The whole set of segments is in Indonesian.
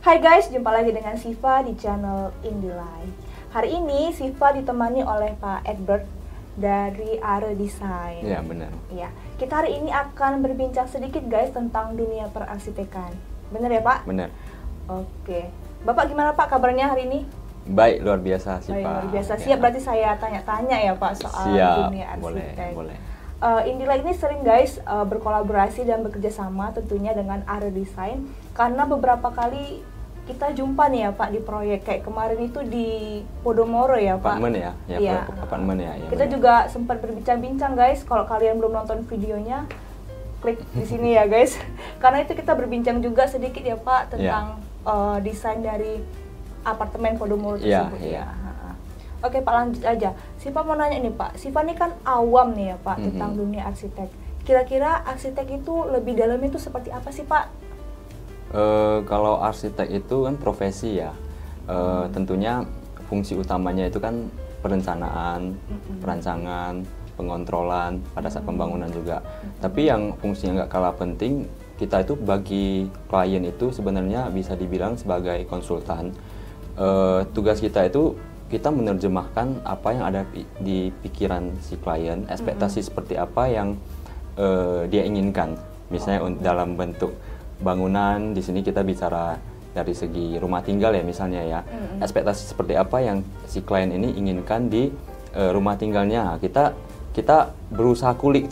Hai guys, jumpa lagi dengan Siva di channel Indilai. Hari ini Siva ditemani oleh Pak Edward dari Are Design. Iya, benar. Iya, kita hari ini akan berbincang sedikit guys tentang dunia perarsitekan. Benar ya Pak? Benar. Oke. Bapak gimana Pak kabarnya hari ini? Baik, luar biasa sih Baik, Pak. luar biasa. Siap berarti saya tanya-tanya ya Pak soal dunia arsitek. Boleh. Indilai ini sering guys berkolaborasi dan bekerja sama tentunya dengan Are Design karena beberapa kali kita jumpa nih ya Pak di proyek kayak kemarin itu di Podomoro ya Pak. Apartemen ya? Ya, iya. Apartemen ya. Kita juga sempat berbincang-bincang guys. Kalau kalian belum nonton videonya, klik di sini ya guys. Karena itu kita berbincang juga sedikit ya Pak tentang desain dari apartemen Podomoro tersebut ya. Oke Pak, lanjut aja. Siva mau nanya nih Pak, Siva ini kan awam nih ya Pak tentang dunia arsitek. Kira-kira arsitek itu lebih dalam itu seperti apa sih Pak? Kalau arsitek itu kan profesi ya. Tentunya fungsi utamanya itu kan perencanaan, perancangan, pengontrolan pada saat pembangunan juga. Tapi yang fungsinya nggak kalah penting, kita itu bagi klien itu sebenarnya bisa dibilang sebagai konsultan. Tugas kita itu kita menerjemahkan apa yang ada di pikiran si klien, ekspektasi seperti apa yang dia inginkan. Misalnya dalam bentuk bangunan, di sini kita bicara dari segi rumah tinggal ya misalnya ya. Ekspektasi seperti apa yang si klien ini inginkan di rumah tinggalnya. Kita berusaha kulik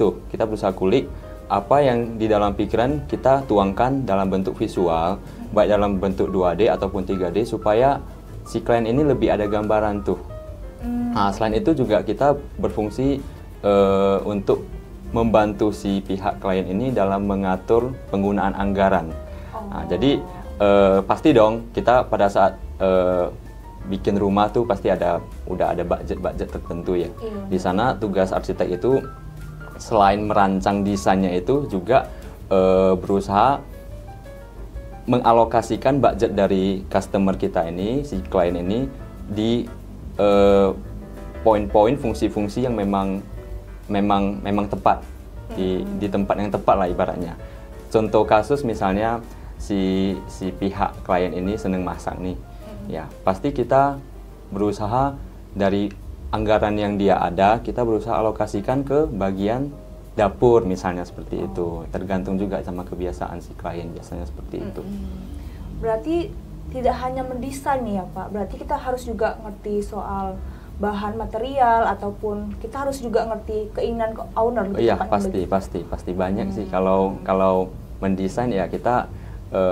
apa yang di dalam pikiran kita tuangkan dalam bentuk visual, baik dalam bentuk 2D ataupun 3D supaya si klien ini lebih ada gambaran tuh. Nah, selain itu juga kita berfungsi untuk membantu si pihak klien ini dalam mengatur penggunaan anggaran. Nah, jadi pasti dong kita pada saat bikin rumah tuh pasti udah ada budget tertentu ya. Di sana tugas arsitek itu selain merancang desainnya itu juga berusaha mengalokasikan budget dari customer kita ini, si klien ini di poin-poin fungsi-fungsi yang memang tepat di tempat yang tepat lah ibaratnya. Contoh kasus misalnya si pihak klien ini seneng masak nih, ya pasti kita berusaha dari anggaran yang dia ada kita berusaha alokasikan ke bagian dapur misalnya seperti itu. Tergantung juga sama kebiasaan si klien biasanya seperti itu. Berarti tidak hanya mendesain nih ya Pak, berarti kita harus juga ngerti soal bahan material ataupun kita harus juga ngerti keinginan owner gitu. Iya, pasti banyak sih kalau mendesain ya kita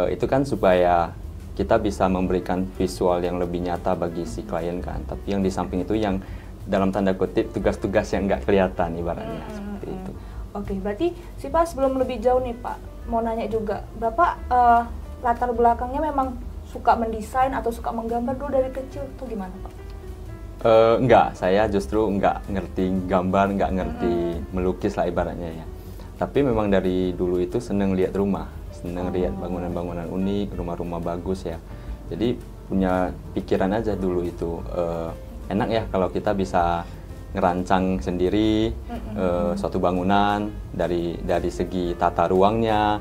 itu kan supaya kita bisa memberikan visual yang lebih nyata bagi si klien kan. Tapi yang di samping itu yang dalam tanda kutip tugas-tugas yang nggak kelihatan ibaratnya seperti itu. Oke, berarti sih Pak sebelum lebih jauh nih Pak, mau nanya juga, Bapak latar belakangnya memang suka mendesain atau suka menggambar dulu dari kecil tuh gimana Pak? Enggak, saya justru nggak ngerti gambar, nggak ngerti melukis lah ibaratnya ya. Tapi memang dari dulu itu seneng lihat rumah, seneng lihat bangunan-bangunan unik, rumah-rumah bagus ya. Jadi punya pikiran aja dulu itu, enak ya kalau kita bisa ngerancang sendiri suatu bangunan dari segi tata ruangnya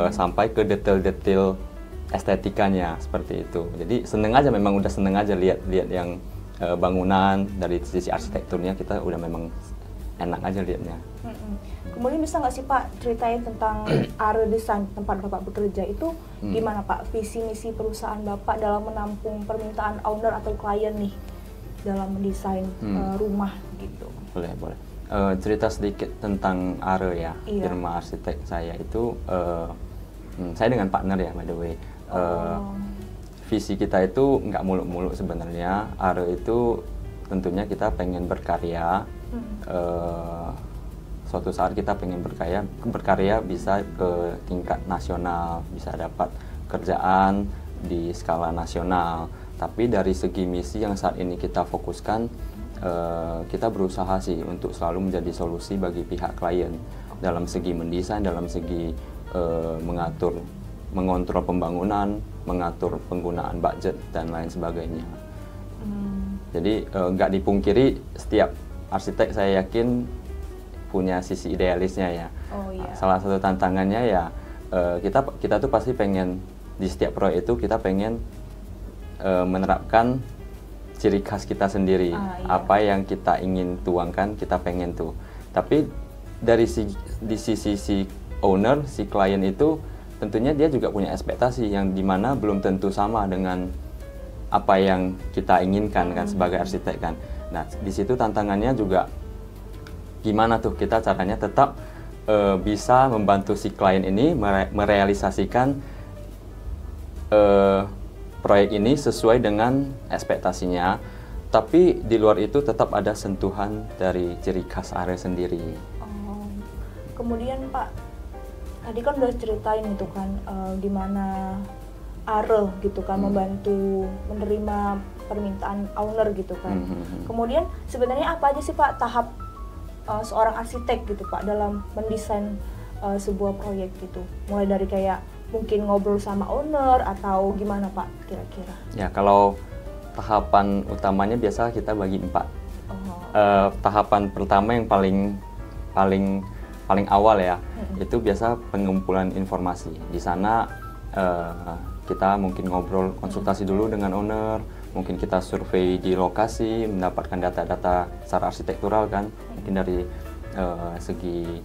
sampai ke detail-detail estetikanya seperti itu. Jadi memang udah seneng aja lihat yang bangunan dari sisi arsitekturnya kita udah memang enak aja lihatnya. Kemudian bisa nggak sih Pak ceritain tentang Are Design tempat Bapak bekerja itu gimana Pak visi misi perusahaan Bapak dalam menampung permintaan owner atau klien nih dalam mendesain rumah gitu. Boleh. Cerita sedikit tentang Are ya, firma arsitek saya itu saya dengan partner ya by the way. Visi kita itu nggak muluk-muluk sebenarnya. Are itu tentunya kita pengen berkarya. Suatu saat kita pengen berkarya bisa ke tingkat nasional, bisa dapat kerjaan di skala nasional. Tapi dari segi misi yang saat ini kita fokuskan, kita berusaha sih untuk selalu menjadi solusi bagi pihak klien dalam segi mendesain, dalam segi mengontrol pembangunan, mengatur penggunaan budget dan lain sebagainya. Jadi nggak dipungkiri setiap arsitek saya yakin punya sisi idealisnya ya. Salah satu tantangannya ya kita tuh pasti pengen di setiap proyek itu kita pengen menerapkan ciri khas kita sendiri. Apa yang kita ingin tuangkan, kita pengen tuh. Tapi dari di sisi si owner, si klien itu tentunya dia juga punya ekspektasi yang dimana belum tentu sama dengan apa yang kita inginkan kan sebagai arsitek kan. Nah, di situ tantangannya juga gimana tuh kita caranya tetap bisa membantu si klien ini merealisasikan proyek ini sesuai dengan ekspektasinya, tapi di luar itu tetap ada sentuhan dari ciri khas area sendiri. Kemudian Pak, tadi kan udah ceritain itu kan gimana Are gitu kan membantu menerima permintaan owner gitu kan. Kemudian sebenarnya apa aja sih Pak tahap seorang arsitek gitu Pak dalam mendesain sebuah proyek gitu? Mulai dari kayak mungkin ngobrol sama owner atau gimana Pak kira-kira? Ya, kalau tahapan utamanya biasa kita bagi 4. Tahapan pertama yang paling awal ya, itu biasa pengumpulan informasi. Di sana kita mungkin ngobrol konsultasi dulu dengan owner, mungkin kita survei di lokasi, mendapatkan data-data secara arsitektural kan, mungkin dari segi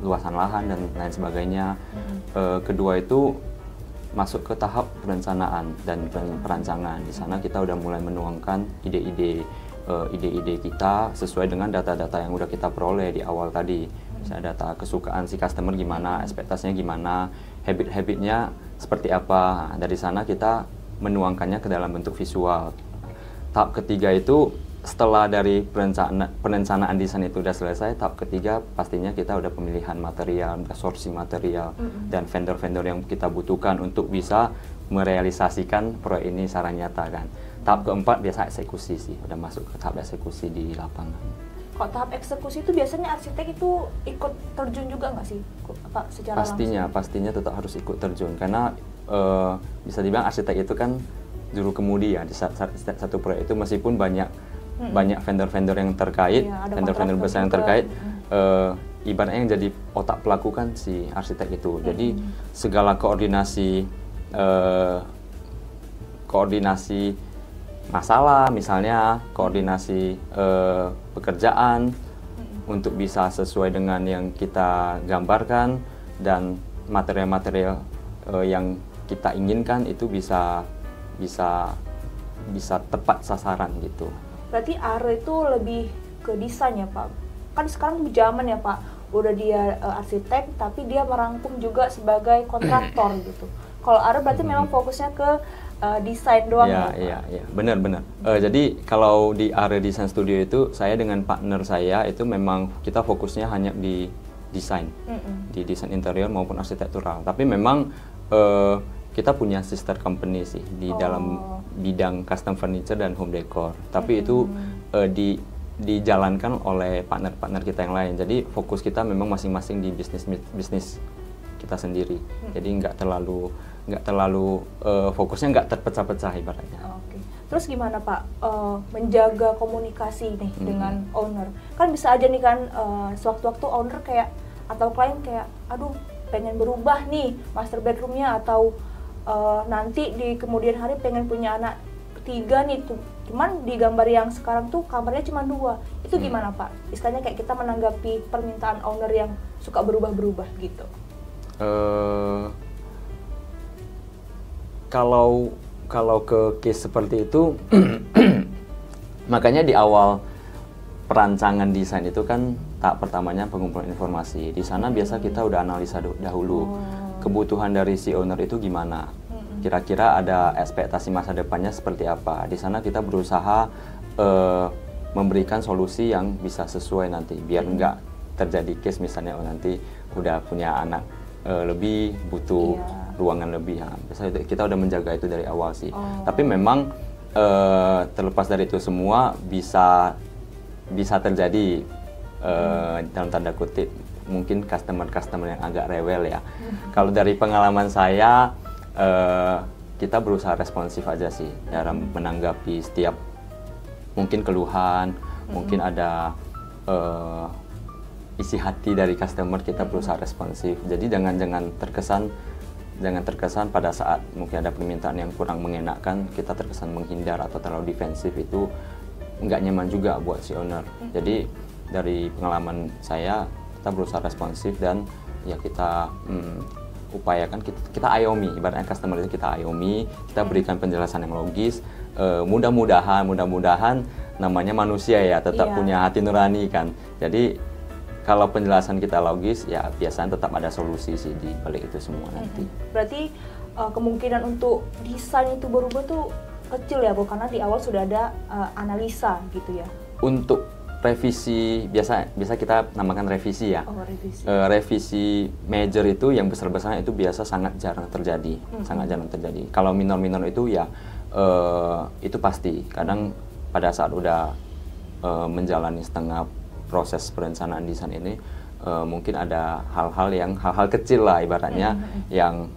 luasan lahan dan lain sebagainya. Kedua itu masuk ke tahap perencanaan dan perancangan. Di sana kita udah mulai menuangkan ide-ide kita sesuai dengan data-data yang udah kita peroleh di awal tadi. Misalnya data kesukaan si customer gimana, ekspektasinya gimana, habit-habitnya seperti apa. Dari sana kita menuangkannya ke dalam bentuk visual. Tahap ketiga itu setelah dari perencanaan desain itu udah selesai, tahap ketiga pastinya kita udah pemilihan material, sourcing material, dan vendor-vendor yang kita butuhkan untuk bisa merealisasikan proyek ini secara nyata kan. Tahap keempat biasa eksekusi sih, udah masuk ke tahap eksekusi di lapangan. Kok tahap eksekusi itu biasanya arsitek itu ikut terjun juga nggak sih Pak secara pastinya tetap harus ikut terjun karena bisa dibilang arsitek itu kan juru kemudi ya di satu proyek itu, meskipun banyak vendor-vendor yang terkait, vendor-vendor besar yang terkait, ibaratnya yang jadi otak pelaku kan si arsitek itu. Jadi segala koordinasi masalah, misalnya koordinasi pekerjaan untuk bisa sesuai dengan yang kita gambarkan dan material-material yang kita inginkan itu bisa tepat sasaran gitu. Berarti Are itu lebih ke desain ya Pak? Kan sekarang zaman ya Pak, udah dia arsitek tapi dia merangkum juga sebagai kontraktor gitu. Kalau Are berarti memang fokusnya ke desain doang ya? Iya, benar. Jadi kalau di Are Design Studio itu saya dengan partner saya itu memang kita fokusnya hanya di desain, di desain interior maupun arsitektural. Tapi memang kita punya sister company sih di dalam bidang custom furniture dan home decor. Tapi itu dijalankan oleh partner-partner kita yang lain. Jadi fokus kita memang masing-masing di bisnis kita sendiri. Jadi nggak terlalu fokusnya nggak terpecah-pecah ibaratnya. Oke. Terus gimana Pak menjaga komunikasi nih dengan owner? Kan bisa aja nih kan sewaktu-waktu owner kayak atau klien kayak, aduh pengen berubah nih master bedroomnya atau nanti di kemudian hari pengen punya anak 3 nih tuh, cuman di gambar yang sekarang tuh kamarnya cuma 2. Itu gimana Pak? Istilahnya kayak kita menanggapi permintaan owner yang suka berubah-berubah gitu. Kalau ke case seperti itu makanya di awal perancangan desain itu kan tahap pertamanya pengumpulan informasi. Di sana biasa kita udah analisa dahulu kebutuhan dari si owner itu gimana, kira-kira ada ekspektasi masa depannya seperti apa. Di sana kita berusaha memberikan solusi yang bisa sesuai nanti, biar nggak terjadi case misalnya nanti udah punya anak lebih, butuh ruangan lebih. Biasanya kita udah menjaga itu dari awal sih. Tapi memang terlepas dari itu semua bisa terjadi dalam tanda kutip mungkin customer yang agak rewel ya. Kalau dari pengalaman saya kita berusaha responsif aja sih dalam menanggapi setiap mungkin keluhan, mungkin ada isi hati dari customer, kita berusaha responsif. Jadi jangan terkesan jangan terkesan pada saat mungkin ada permintaan yang kurang mengenakan, kita terkesan menghindar atau terlalu defensif, itu nggak nyaman juga buat si owner. Jadi dari pengalaman saya, kita berusaha responsif dan ya kita upayakan kita ayomi, ibaratnya customer itu kita ayomi, kita berikan penjelasan yang logis. Mudah-mudahan namanya manusia ya, tetap punya hati nurani kan. Jadi kalau penjelasan kita logis, ya biasanya tetap ada solusi sih di balik itu semua nanti. Berarti kemungkinan untuk desain itu berubah tuh kecil ya Bu, karena di awal sudah ada analisa gitu ya. Untuk revisi, biasa kita namakan revisi ya. Revisi. Revisi major itu yang besar-besarnya itu biasa sangat jarang terjadi. Sangat jarang terjadi. Kalau minor-minor itu ya itu pasti. Kadang pada saat udah menjalani setengah proses perencanaan desain ini, mungkin ada hal-hal kecil lah ibaratnya yang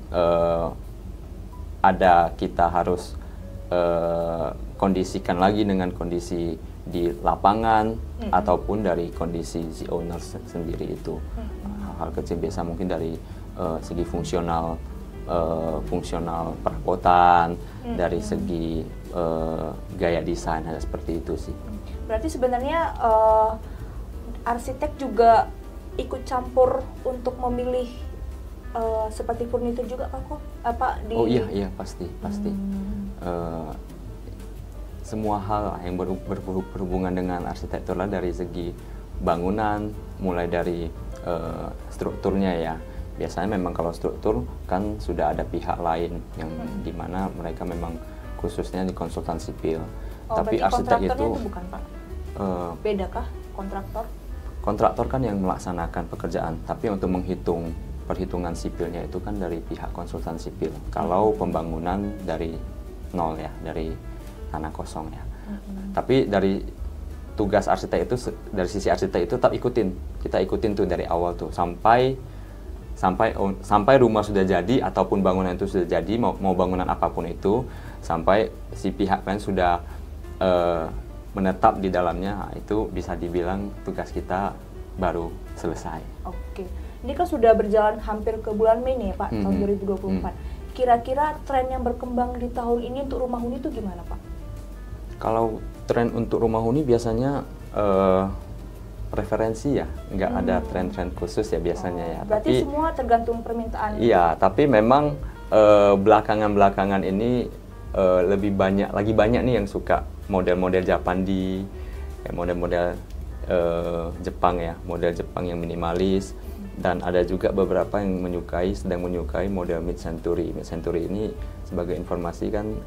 ada kita harus kondisikan lagi dengan kondisi di lapangan ataupun dari kondisi si owner sendiri itu. Hal-hal kecil biasa mungkin dari segi fungsional perabotan, dari segi gaya desain, ada seperti itu sih. Berarti sebenarnya arsitek juga ikut campur untuk memilih seperti furnitur juga kok? Oh iya pasti. Semua hal yang berhubungan dengan arsitektur lah, dari segi bangunan, mulai dari strukturnya ya. Biasanya memang kalau struktur kan sudah ada pihak lain yang dimana mereka memang khususnya di konsultan sipil. Tapi arsitek itu bukan Pak? Beda kah kontraktor? Kontraktor kan yang melaksanakan pekerjaan, tapi untuk perhitungan sipilnya itu kan dari pihak konsultan sipil. Kalau pembangunan dari nol ya, dari tanah kosong ya. Tapi dari tugas arsitek itu, dari sisi arsitek itu tetap kita ikutin tuh dari awal tuh sampai rumah sudah jadi ataupun bangunan itu sudah jadi, mau bangunan apapun itu, sampai si pihak lain sudah menetap di dalamnya, itu bisa dibilang tugas kita baru selesai. Oke, ini kan sudah berjalan hampir ke bulan Mei nih Pak, tahun 2024. Kira-kira tren yang berkembang di tahun ini untuk rumah huni itu gimana Pak? Kalau tren untuk rumah huni biasanya preferensi ya, nggak ada tren-tren khusus ya biasanya ya. Berarti tapi semua tergantung permintaan. Iya, tapi memang belakangan ini lagi banyak nih yang suka model-model Japandi, model-model Jepang ya, model Jepang yang minimalis, dan ada juga beberapa yang sedang menyukai model mid century. Mid century ini sebagai informasi kan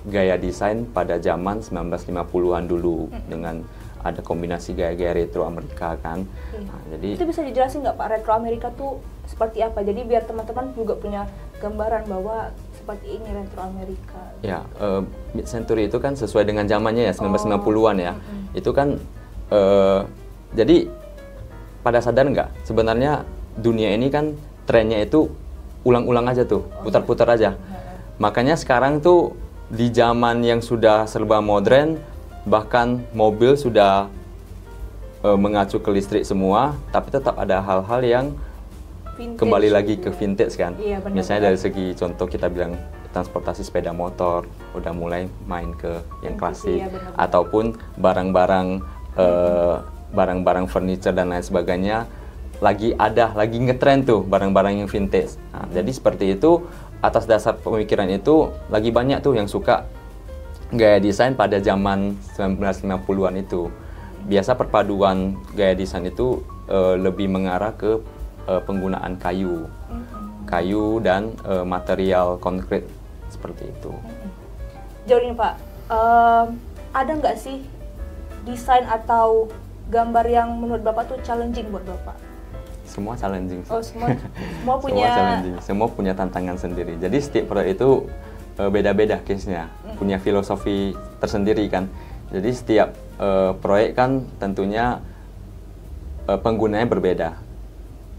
gaya desain pada zaman 1950-an dulu, dengan ada kombinasi gaya-gaya retro Amerika kan. Nah, jadi itu bisa dijelasin nggak Pak, retro Amerika tuh seperti apa? Jadi biar teman-teman juga punya gambaran bahwa seperti ini retro Amerika. Ya, mid century itu kan sesuai dengan zamannya ya, 1950-an ya. Itu kan jadi pada sadar nggak sebenarnya dunia ini kan trennya itu ulang-ulang aja tuh, putar-putar aja. Makanya sekarang tuh di zaman yang sudah serba modern, bahkan mobil sudah mengacu ke listrik semua, tapi tetap ada hal-hal yang vintage, kembali lagi ke vintage kan. Iya, misalnya dari segi contoh kita bilang transportasi sepeda motor udah mulai main ke yang klasik, ataupun barang-barang furniture dan lain sebagainya lagi ngetrend tuh barang-barang yang vintage. Nah, jadi seperti itu, atas dasar pemikiran itu lagi banyak tuh yang suka gaya desain pada zaman 1950-an itu. Biasa perpaduan gaya desain itu lebih mengarah ke penggunaan kayu dan material konkret seperti itu. Jauh ini Pak, ada nggak sih desain atau gambar yang menurut Bapak tuh challenging buat Bapak? Semua challenging. Oh, semua punya. Semua challenging, semua punya tantangan sendiri. Jadi setiap proyek itu beda-beda case-nya, punya filosofi tersendiri kan. Jadi setiap proyek kan tentunya penggunanya berbeda.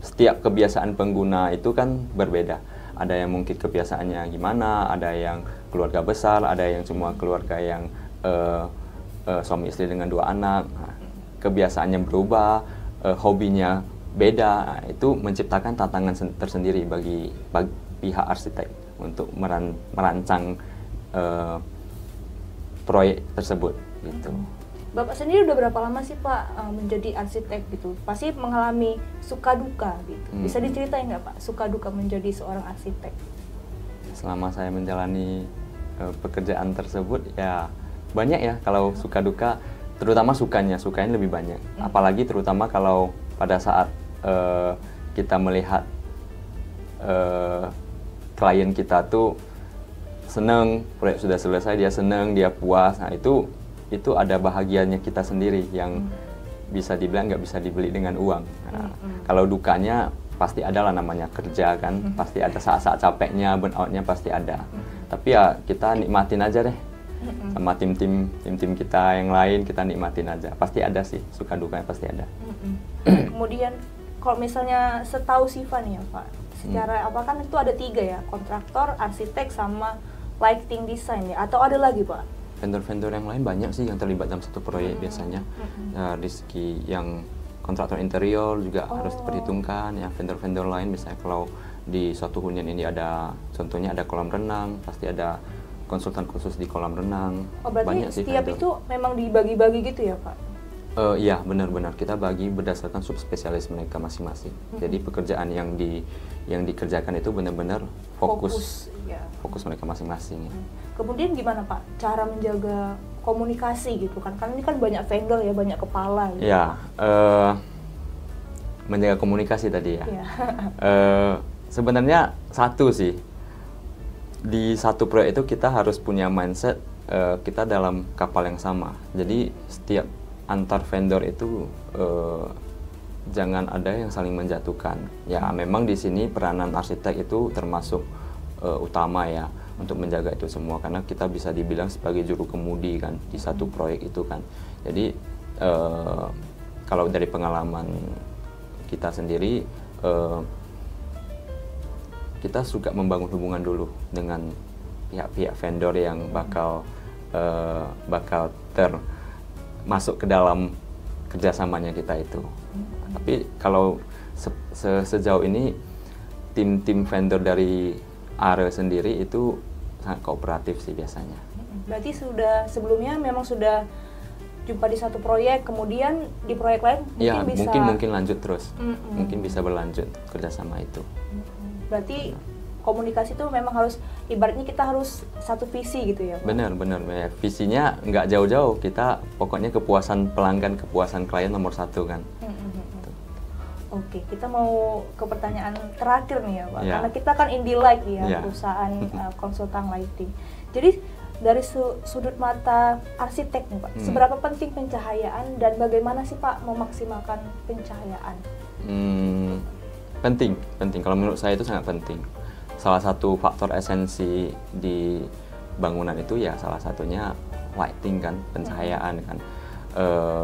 Setiap kebiasaan pengguna itu kan berbeda. Ada yang mungkin kebiasaannya gimana, ada yang keluarga besar, ada yang cuma keluarga yang suami istri dengan 2 anak. Nah, kebiasaannya berubah, hobinya beda. Itu menciptakan tantangan tersendiri bagi pihak arsitek untuk merancang proyek tersebut gitu. Bapak sendiri udah berapa lama sih Pak menjadi arsitek gitu? Pasti mengalami suka duka gitu. Bisa diceritain nggak Pak suka duka menjadi seorang arsitek? Selama saya menjalani pekerjaan tersebut ya banyak ya. Kalau suka duka, terutama sukanya lebih banyak. Apalagi terutama kalau pada saat kita melihat klien kita tuh seneng, proyek sudah selesai, dia seneng, dia puas. Nah itu ada bahagianya kita sendiri yang bisa dibilang nggak bisa dibeli dengan uang. Nah, kalau dukanya pasti ada lah, namanya kerja kan, pasti ada saat-saat capeknya, burnoutnya pasti ada. Tapi ya kita nikmatin aja deh, sama tim-tim kita yang lain, kita nikmatin aja. Pasti ada sih, suka dukanya pasti ada. Kemudian kalau misalnya setahu Siva nih ya Pak, secara apa kan itu ada 3 ya, kontraktor, arsitek, sama lighting design ya, atau ada lagi Pak? Vendor-vendor yang lain banyak sih yang terlibat dalam satu proyek biasanya. Dari segi yang kontraktor interior juga harus diperhitungkan ya. Vendor-vendor lain misalnya kalau di suatu hunian ini ada, contohnya ada kolam renang, pasti ada konsultan khusus di kolam renang. Oh, berarti banyak sih setiap vendor. itu memang dibagi-bagi gitu ya Pak? Iya benar-benar kita bagi berdasarkan subspesialis mereka masing-masing. Jadi pekerjaan yang dikerjakan itu benar-benar fokus mereka masing-masing. Ya. Kemudian gimana Pak cara menjaga komunikasi gitu kan? Karena ini kan banyak vendor ya, banyak kepala. Gitu. Ya, menjaga komunikasi tadi ya. Sebenarnya satu sih, di satu proyek itu kita harus punya mindset kita dalam kapal yang sama. Jadi setiap antar vendor itu jangan ada yang saling menjatuhkan. Ya memang di sini peranan arsitek itu termasuk utama ya untuk menjaga itu semua, karena kita bisa dibilang sebagai juru kemudi kan di satu proyek itu kan. Jadi kalau dari pengalaman kita sendiri, kita suka membangun hubungan dulu dengan pihak-pihak vendor yang bakal masuk ke dalam kerjasamanya kita itu. Tapi kalau sejauh ini tim vendor dari ARE sendiri itu sangat kooperatif sih biasanya. Berarti sebelumnya memang sudah jumpa di satu proyek, kemudian di proyek lain mungkin lanjut terus, mungkin bisa berlanjut kerjasama itu. Berarti komunikasi itu memang harus, ibaratnya kita harus satu visi gitu ya Pak? Benar ya. Visinya nggak jauh-jauh, kita pokoknya kepuasan pelanggan, kepuasan klien nomor 1 kan. Oke, kita mau ke pertanyaan terakhir nih ya Pak, karena kita kan Indie Light ya, perusahaan konsultan lighting. Jadi dari sudut mata arsitek nih Pak, seberapa penting pencahayaan dan bagaimana sih Pak memaksimalkan pencahayaan? Penting. Kalau menurut saya itu sangat penting. Salah satu faktor esensi di bangunan itu ya salah satunya lighting kan, pencahayaan kan.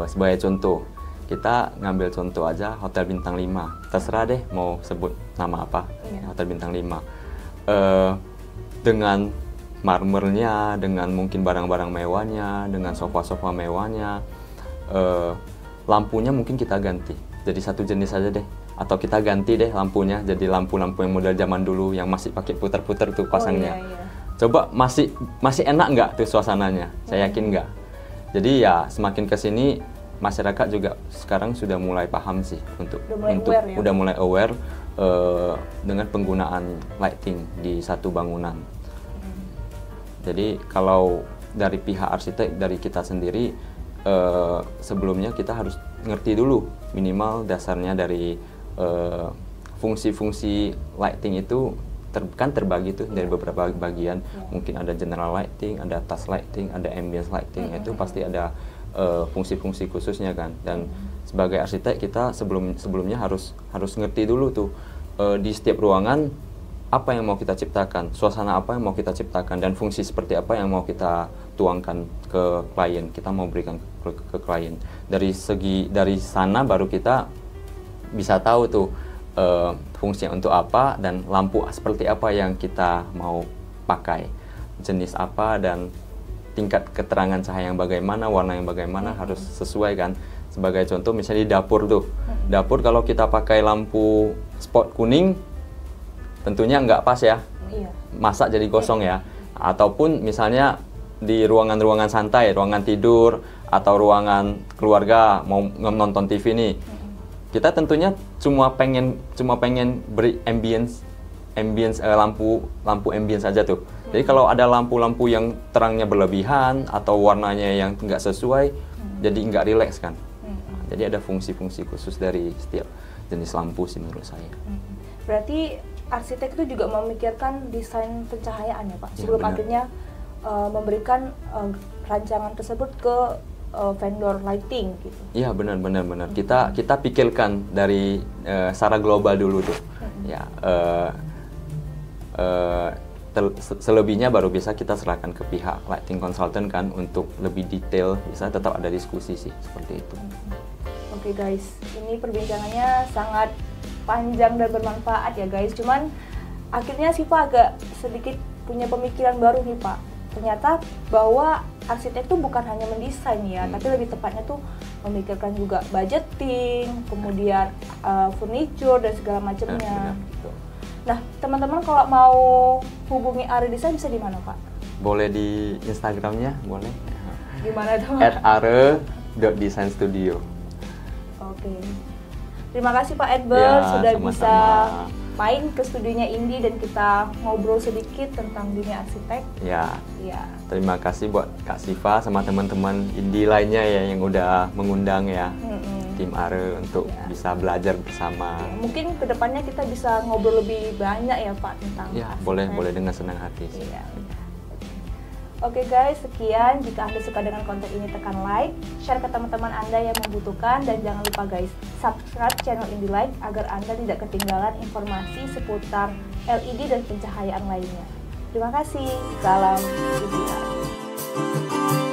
Sebagai contoh, kita ngambil contoh aja Hotel Bintang 5. Terserah deh mau sebut nama apa, Hotel Bintang 5. Dengan marmernya, dengan mungkin barang-barang mewahnya, dengan sofa-sofa mewahnya, lampunya mungkin kita ganti jadi satu jenis aja deh. Atau kita ganti deh lampunya jadi lampu-lampu yang model zaman dulu yang masih pakai putar-putar tuh pasangnya. Coba masih enak nggak tuh suasananya? Saya yakin nggak. Jadi ya semakin kesini masyarakat juga sekarang sudah mulai paham sih udah mulai aware dengan penggunaan lighting di satu bangunan. Jadi kalau dari pihak arsitek, dari kita sendiri, sebelumnya kita harus ngerti dulu minimal dasarnya dari fungsi-fungsi lighting itu kan terbagi tuh dari beberapa bagian. Mungkin ada general lighting, ada task lighting, ada ambience lighting. Itu pasti ada fungsi-fungsi khususnya kan. Dan sebagai arsitek kita sebelumnya harus ngerti dulu tuh di setiap ruangan apa yang mau kita ciptakan, suasana apa yang mau kita ciptakan, dan fungsi seperti apa yang mau kita tuangkan ke klien, kita mau berikan ke klien. Dari sana baru kita bisa tahu tuh fungsinya untuk apa dan lampu seperti apa yang kita mau pakai, jenis apa dan tingkat keterangan cahaya yang bagaimana, warna yang bagaimana harus sesuai kan. Sebagai contoh misalnya di dapur tuh. Dapur kalau kita pakai lampu spot kuning tentunya nggak pas ya. Iya. Masak jadi gosong ya. Ataupun misalnya di ruangan-ruangan santai, ruangan tidur atau ruangan keluarga mau nonton TV nih. Kita tentunya cuma pengen beri ambience lampu ambience saja tuh. Jadi kalau ada lampu-lampu yang terangnya berlebihan atau warnanya yang nggak sesuai, jadi nggak rileks kan. Jadi ada fungsi-fungsi khusus dari setiap jenis lampu sih menurut saya. Berarti arsitek itu juga memikirkan desain pencahayaan ya Pak, sebelum akhirnya memberikan rancangan tersebut ke vendor lighting gitu. Iya benar. Kita pikirkan dari secara global dulu tuh. Ya. Selebihnya baru bisa kita serahkan ke pihak lighting consultant kan untuk lebih detail, bisa tetap ada diskusi sih seperti itu. Oke guys, ini perbincangannya sangat panjang dan bermanfaat ya guys. Cuman akhirnya sih Pak agak sedikit punya pemikiran baru nih Pak. Ternyata bahwa arsitek itu bukan hanya mendesain ya, tapi lebih tepatnya tuh memikirkan juga budgeting, kemudian furniture dan segala macamnya. Nah, teman-teman kalau mau hubungi Are Design bisa di mana, Pak? Boleh di Instagramnya, boleh. Gimana tuh? @are.designstudio. Oke. Terima kasih Pak Edward sudah sama-sama. bisa main ke studionya Indi dan kita ngobrol sedikit tentang dunia arsitek. Ya. Terima kasih buat Kak Siva sama teman-teman Indi lainnya ya yang udah mengundang ya. Tim Are untuk bisa belajar bersama. Ya, mungkin kedepannya kita bisa ngobrol lebih banyak ya Pak tentang arsitek. Boleh dengan senang hati sih. Oke guys, sekian. Jika Anda suka dengan konten ini tekan like, share ke teman-teman Anda yang membutuhkan, dan jangan lupa guys, subscribe channel Indi Light agar Anda tidak ketinggalan informasi seputar LED dan pencahayaan lainnya. Terima kasih. Salam Indi Light.